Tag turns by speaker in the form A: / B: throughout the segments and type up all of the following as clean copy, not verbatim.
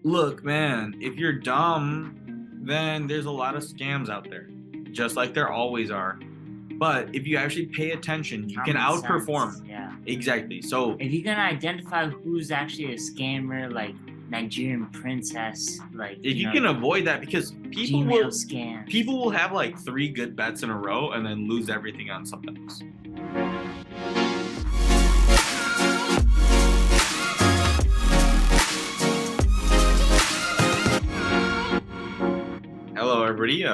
A: Look, man, if you're dumb, then there's a lot of scams out there, just like there always are. But if you actually pay attention, you can
B: Common sense,
A: outperform.
B: yeah.
A: Exactly. So
B: If you can identify who's actually a scammer, like Nigerian princess, like
A: if you can avoid that, because
B: Gmail scams.
A: people will have like 3 good bets in a row and then lose everything on something else. Hello, everybody.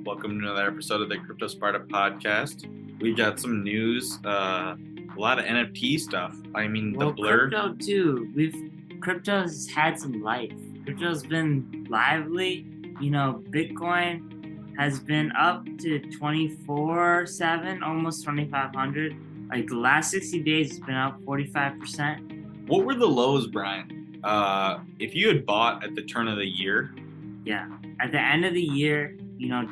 A: Welcome to another episode of the CryptoSparta Podcast. We got some news, a lot of NFT stuff. I mean, the blur.
B: Crypto too. Crypto's had some life. Crypto's been lively. Bitcoin has been up to 24/7, almost 2,500. Like the last 60 days, it's been up 45%.
A: What were the lows, Brian? If you had bought at the turn of the year.
B: Yeah. At the end of the year,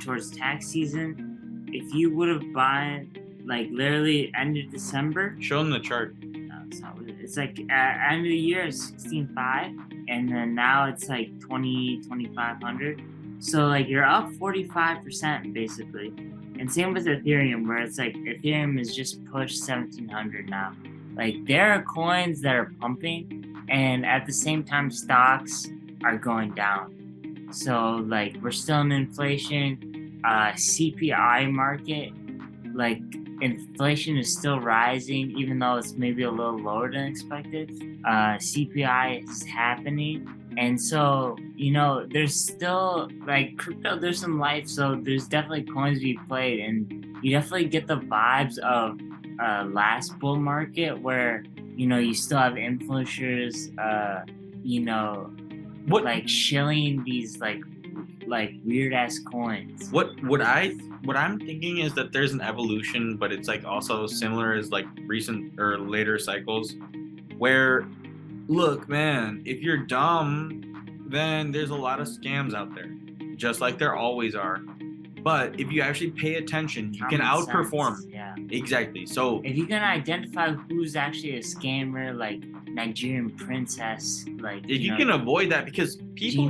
B: towards tax season, if you would have bought like literally end of December.
A: Show them the chart.
B: No, it's not. It's like at end of the year it's 16.5, and then now it's like 2,500. So like you're up 45% basically. And same with Ethereum, where it's like Ethereum is just pushed 1,700 now. Like there are coins that are pumping, and at the same time stocks are going down. So like we're still in inflation, CPI market, like inflation is still rising, even though it's maybe a little lower than expected. CPI is happening. And so, there's still like crypto, there's some life. So there's definitely coins to be played, and you definitely get the vibes of last bull market where, you still have influencers, like shilling these like weird ass coins.
A: What I'm thinking is that there's an evolution, but it's like also similar as like recent or later cycles where, look, man, if you're dumb, then there's a lot of scams out there, just like there always are. But if you actually pay attention, you can outperform.
B: Sense. Yeah.
A: Exactly. So
B: if you can identify who's actually a scammer, like Nigerian princess, like
A: if you can avoid that, because people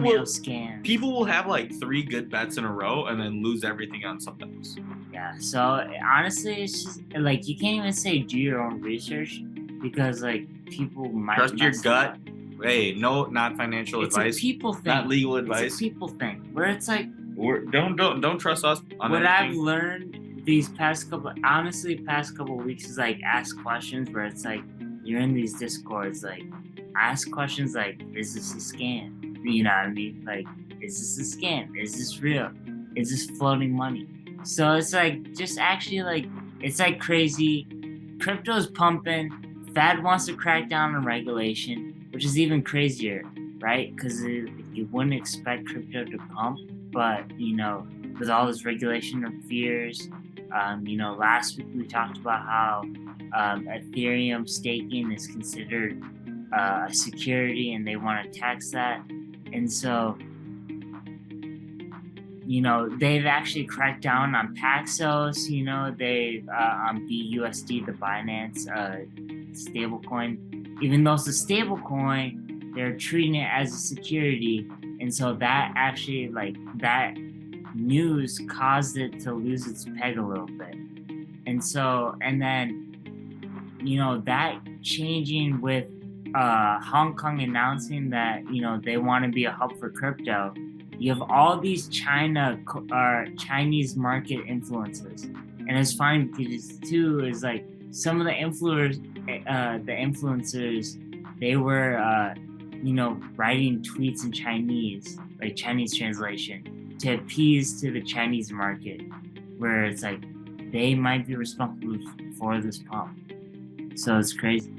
A: will have like 3 good bets in a row and then lose everything on something else.
B: Yeah. So honestly, it's just like you can't even say do your own research, because like people might
A: trust your gut. Hey, no, not financial advice.
B: It's a people thing.
A: Not legal advice.
B: It's a people thing where it's like
A: don't trust us on
B: what
A: anything.
B: I've learned these past couple weeks is like ask questions, where it's like you're in these discords, like ask questions like, is this a scam? You know what I mean? Like, is this a scam? Is this real? Is this floating money? So it's like just actually like it's like crazy. Crypto's pumping. Fed wants to crack down on regulation, which is even crazier, right? Because you wouldn't expect crypto to pump, but with all this regulation or fears, last week we talked about how Ethereum staking is considered a security, and they want to tax that, and so they've actually cracked down on Paxos. They've on BUSD, the Binance stablecoin. Even though it's a stablecoin, they're treating it as a security, and so that actually that news caused it to lose its peg a little bit. And so, and then that changing with Hong Kong announcing that they want to be a hub for crypto. You have all these Chinese market influences, and it's fine because too is like some of the influencers, they were writing tweets in Chinese, like Chinese translation, to appease to the Chinese market, where it's like they might be responsible for this pump. So it's crazy.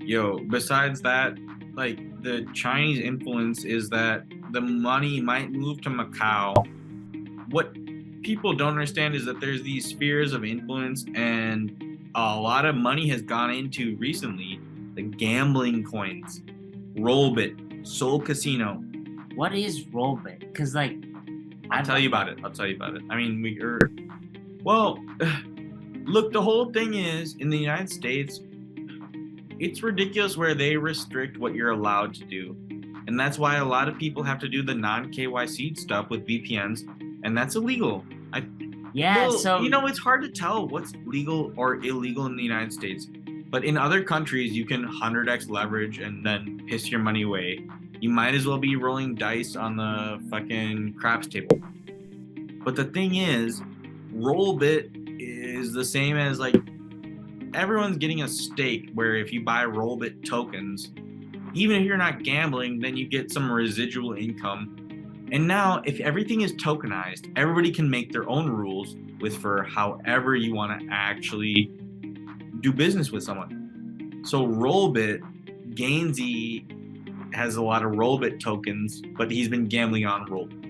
A: Yo, besides that, like the Chinese influence is that the money might move to Macau. What people don't understand is that there's these spheres of influence, and a lot of money has gone into recently the gambling coins, Rollbit, Soul Casino.
B: What is Rollbit? Because like,
A: I'll tell you about it. I mean, look, the whole thing is in the United States, it's ridiculous where they restrict what you're allowed to do. And that's why a lot of people have to do the non-KYC stuff with VPNs, and that's illegal.
B: So
A: it's hard to tell what's legal or illegal in the United States. But in other countries, you can 100x leverage and then piss your money away. You might as well be rolling dice on the fucking craps table. But the thing is, Rollbit is the same as like everyone's getting a stake where if you buy Rollbit tokens, even if you're not gambling, then you get some residual income. And now if everything is tokenized, everybody can make their own rules for however you want to actually do business with someone. So Rollbit, Gainsey has a lot of Rollbit tokens, but he's been gambling on Rollbit.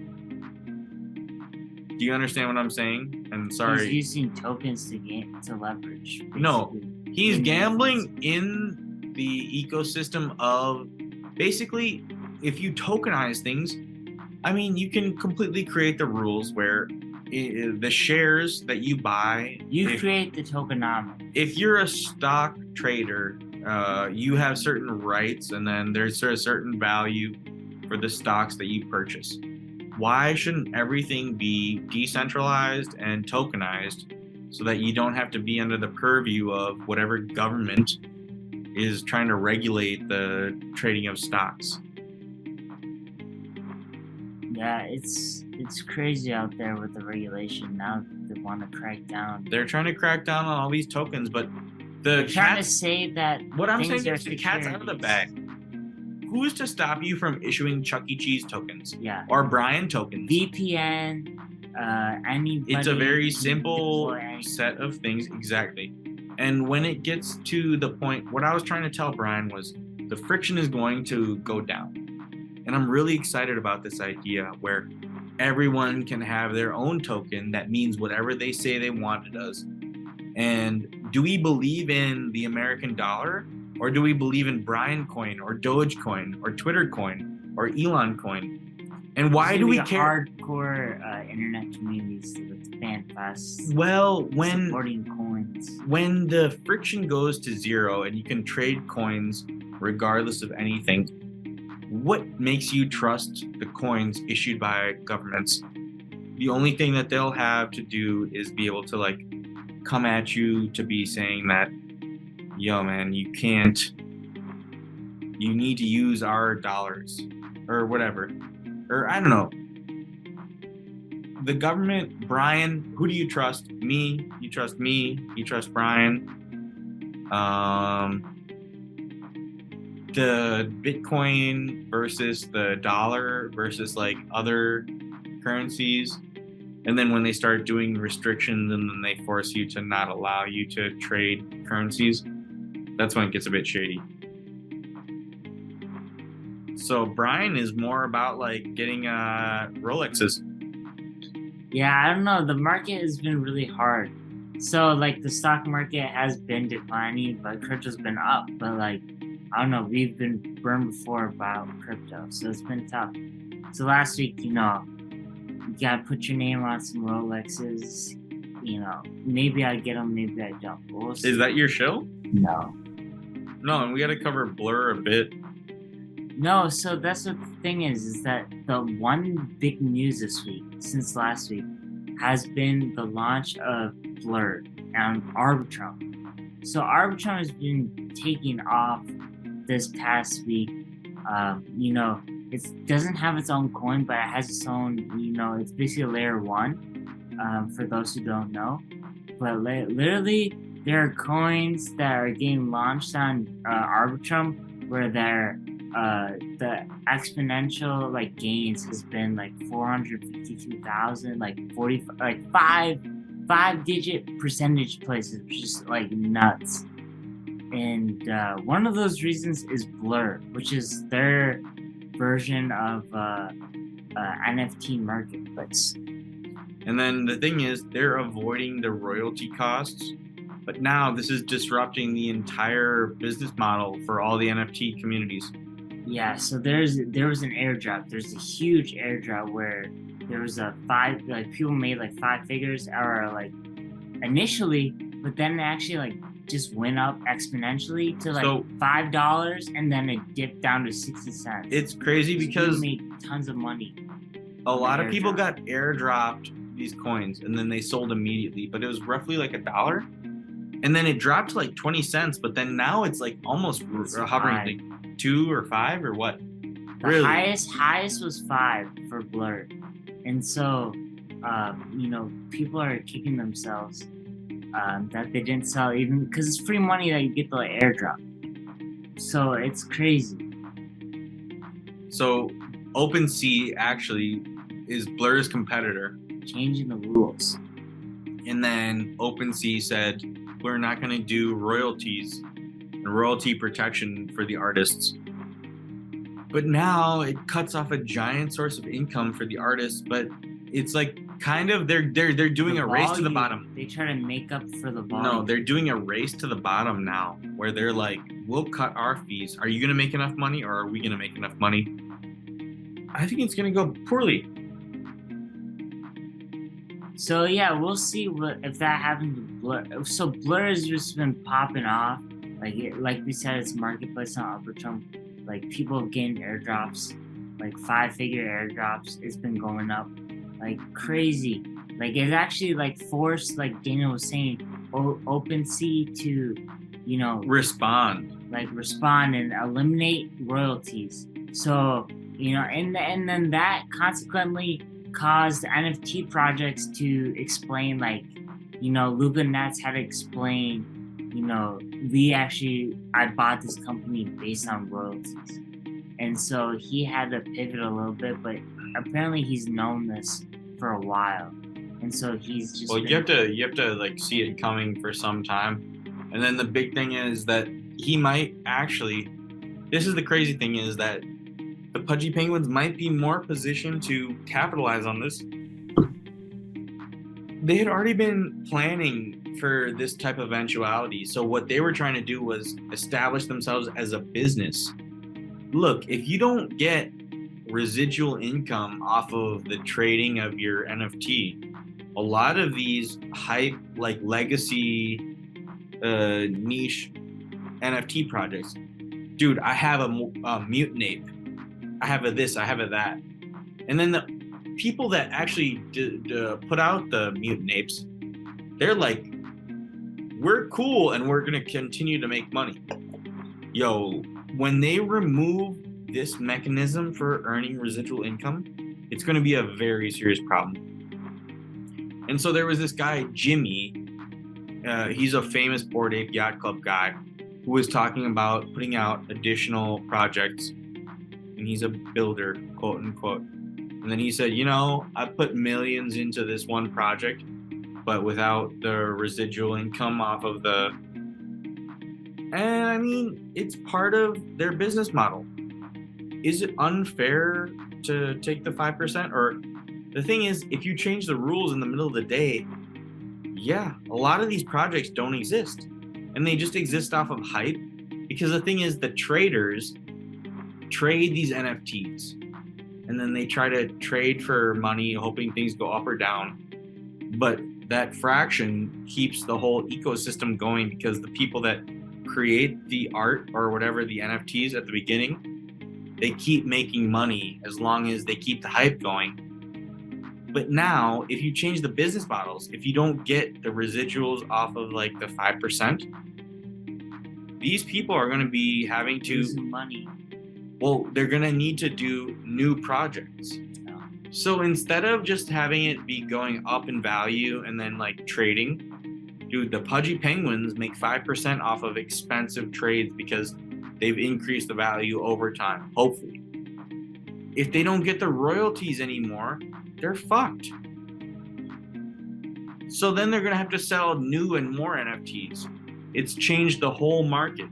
A: Do you understand what I'm saying? And sorry,
B: he's using tokens to leverage. Basically.
A: No, he's gambling in the ecosystem of basically, if you tokenize things, I mean, you can completely create the rules where the shares that you buy,
B: create the tokenomics.
A: If you're a stock trader, you have certain rights, and then there's a certain value for the stocks that you purchase. Why shouldn't everything be decentralized and tokenized so that you don't have to be under the purview of whatever government is trying to regulate the trading of stocks?
B: Yeah, it's crazy out there with the regulation now. They want to crack down.
A: They're trying to crack down on all these tokens, but
B: they're trying to say that
A: what I'm saying is the cat's out of the bag. Who is to stop you from issuing Chuck E. Cheese tokens?
B: Yeah.
A: Or Brian tokens?
B: VPN, anybody.
A: It's a very simple set of things, exactly. And when it gets to the point, what I was trying to tell Brian was the friction is going to go down. And I'm really excited about this idea where everyone can have their own token that means whatever they say they want it does. And do we believe in the American dollar? Or do we believe in Brian coin or Dogecoin or Twitter coin or Elon coin? And why do we care?
B: Hardcore internet communities with fan fast.
A: Well,
B: supporting coins.
A: When the friction goes to zero and you can trade coins regardless of anything, what makes you trust the coins issued by governments? The only thing that they'll have to do is be able to like come at you to be saying that, yo man, you need to use our dollars or whatever. Or I don't know. The government, Brian, who do you trust? Me, you trust me, you trust Brian. The Bitcoin versus the dollar versus like other currencies. And then when they start doing restrictions and then they force you to not allow you to trade currencies, that's when it gets a bit shady. So Brian is more about like getting Rolexes.
B: Yeah, I don't know. The market has been really hard. So like the stock market has been declining, but crypto's been up. But like, I don't know, we've been burned before about crypto, so it's been tough. So last week, you gotta put your name on some Rolexes. Maybe I get them, maybe I don't. We'll
A: Is that your show?
B: No,
A: and we gotta cover Blur a bit.
B: No, so that's what the thing is that the one big news this week, since last week, has been the launch of Blur and Arbitrum. So Arbitrum has been taking off this past week. It doesn't have its own coin, but it has its own, it's basically a layer 1, for those who don't know. But literally, there are coins that are getting launched on Arbitrum where the exponential gains has been 452,000, 5-digit percentage places, which is nuts. And one of those reasons is Blur, which is their version of NFT marketplace.
A: And then the thing is, they're avoiding the royalty costs, but now this is disrupting the entire business model for all the NFT communities.
B: Yeah, so there was an airdrop. There's a huge airdrop where there was people made 5 figures or initially, but then actually just went up exponentially to like
A: So-
B: $5, and then it dipped down to 60 cents.
A: It's crazy
B: So
A: because
B: people made tons of money.
A: a lot of
B: airdrop.
A: people got airdropped these coins and then they sold immediately, but it was roughly like $1. And then it dropped to like 20 cents, but then now it's like almost hovering like 2 or 5 or what?
B: The
A: Really?
B: highest was 5 for Blur. And so, people are kicking themselves that they didn't sell, even because it's free money that you get the airdrop. So it's crazy.
A: So OpenSea actually is Blur's competitor.
B: Changing the rules.
A: And then OpenSea said, we're not going to do royalties and royalty protection for the artists. But now it cuts off a giant source of income for the artists, but it's like kind of they're doing a race to the bottom.
B: They try to make up for the volume.
A: No, they're doing a race to the bottom now, where they're like, we'll cut our fees. Are you going to make enough money, or are we going to make enough money? I think it's going to go poorly.
B: So yeah, we'll see if that happens with Blur. So Blur has just been popping off. Like we said, it's marketplace on Arbitrum. Like people getting airdrops, like 5-figure airdrops. It's been going up like crazy. Like it's actually like forced, like Daniel was saying, OpenSea to, respond and eliminate royalties. So and then that consequently caused NFT projects to explain, Luca Nets had to explain, I bought this company based on royalties. And so he had to pivot a little bit, but apparently he's known this for a while. And so he's just
A: you have to like see it coming for some time. And then the big thing is that he might actually, this is the crazy thing, is that the Pudgy Penguins might be more positioned to capitalize on this. They had already been planning for this type of eventuality. So what they were trying to do was establish themselves as a business. Look, if you don't get residual income off of the trading of your NFT, a lot of these hype, like legacy, niche NFT projects, dude, I have a mutant ape. I have a this, I have a that. And then the people that actually put out the mutant apes, they're like, we're cool and we're going to continue to make money. Yo, when they remove this mechanism for earning residual income, it's going to be a very serious problem. And so there was this guy, Jimmy, he's a famous Bored Ape Yacht Club guy, who was talking about putting out additional projects. And he's a builder, quote unquote. And then he said, I put millions into this one project, but without the residual income off of the... And I mean, it's part of their business model. Is it unfair to take the 5%? Or the thing is, if you change the rules in the middle of the day, yeah, a lot of these projects don't exist. And they just exist off of hype. Because the thing is, the traders trade these NFTs. And then they try to trade for money, hoping things go up or down. But that fraction keeps the whole ecosystem going, because the people that create the art or whatever, the NFTs at the beginning, they keep making money as long as they keep the hype going. But now, if you change the business models, if you don't get the residuals off of like the 5%, these people are going to be having to
B: losing money.
A: Well, they're going to need to do new projects. So instead of just having it be going up in value and then like trading, dude, the Pudgy Penguins make 5% off of expensive trades because they've increased the value over time, hopefully. If they don't get the royalties anymore, they're fucked. So then they're going to have to sell new and more NFTs. It's changed the whole market.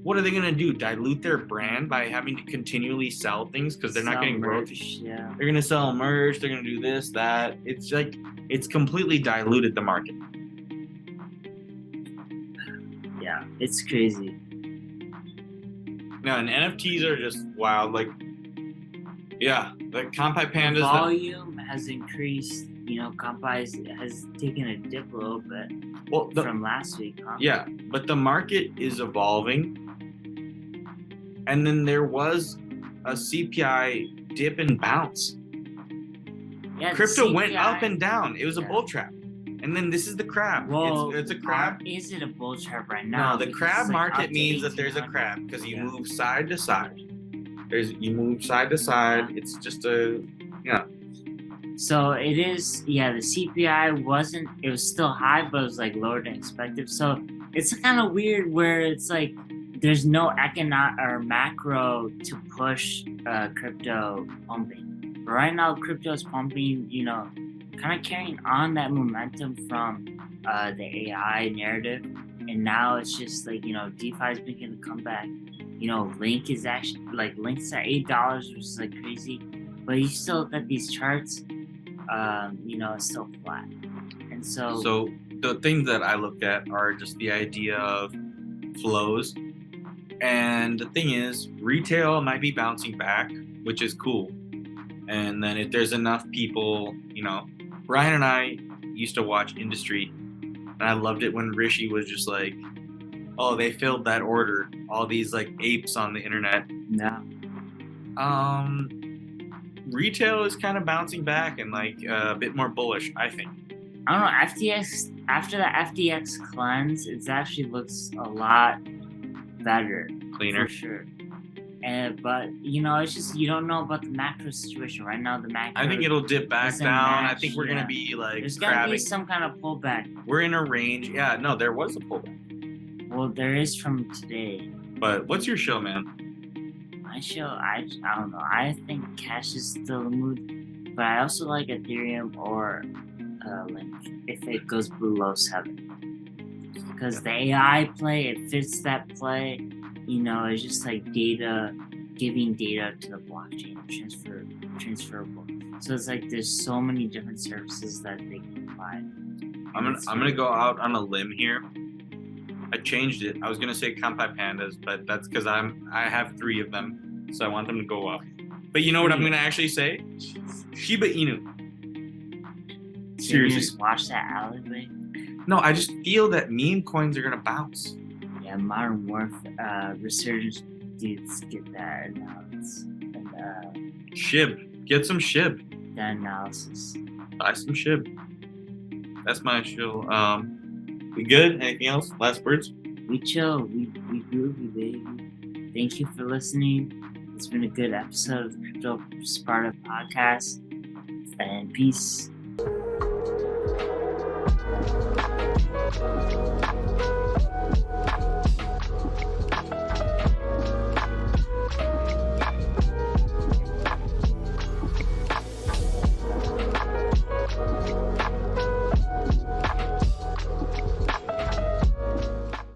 A: What are they going to do? Dilute their brand by having to continually sell things because they're not getting royalties?
B: Yeah.
A: They're going to sell merch. They're going to do this, that. It's like, it's completely diluted the market.
B: Yeah, it's crazy.
A: No, and NFTs are just wild. Like, yeah, the Compai Pandas.
B: The volume has increased. Compai has taken a dip a little bit.
A: Well,
B: from last week, huh?
A: Yeah, but the market is evolving. And then there was a CPI dip and bounce.
B: Yeah,
A: Crypto
B: CPI,
A: went up and down. It was a bull trap. And then this is the crab.
B: Well,
A: it's a crab.
B: Is it a bull trap right now?
A: No, the crab market means that there's a crab because you move side to side. You move side to side. Yeah. It's just
B: So it is, the CPI wasn't, it was still high, but it was like lower than expected. So it's kind of weird where it's like there's no economic or macro to push crypto pumping. But right now, crypto is pumping, kind of carrying on that momentum from the AI narrative. And now it's just like, DeFi is making a comeback. Link is actually, Link's at $8, which is like crazy. But you still look at these charts, it's still flat. And so
A: the things that I looked at are just the idea of flows. And the thing is, retail might be bouncing back, which is cool. And then if there's enough people, Ryan and I used to watch Industry, and I loved it when Rishi was just like, oh, they filled that order. All these like apes on the internet.
B: Yeah.
A: Retail is kind of bouncing back and like a bit more bullish, I think.
B: I don't know. FTX, after the FTX cleanse, it actually looks a lot better.
A: Cleaner.
B: For sure. But, it's just you don't know about the macro situation. Right now, the macro...
A: I think it'll dip back down. I think we're going to be like
B: there's going to be some kind of pullback.
A: We're in a range. Yeah, no, there was a pullback.
B: Well, there is from today.
A: But what's your show, man?
B: My show, I don't know. I think cash is still the mood, but I also like Ethereum or Link if it goes below 7. Because the AI play, it fits that play. It's just like data, giving data to the blockchain, transferable. So it's like there's so many different services that they can provide.
A: I'm gonna go out on a limb here. I changed it. I was gonna say Kampai Pandas, but that's because I have 3 of them, so I want them to go up. But you know what I'm gonna actually say? Shiba Inu.
B: Seriously, just watch that alleyway.
A: No, I just feel that meme coins are gonna bounce.
B: Yeah, Modern Warfare Resurgence dudes get that analysis. And
A: SHIB. Get some SHIB.
B: That analysis.
A: Buy some SHIB. That's my show. We good? Anything else? Last words?
B: We chill. We groovy, baby. Thank you for listening. It's been a good episode of the CryptoSparta Podcast. And peace.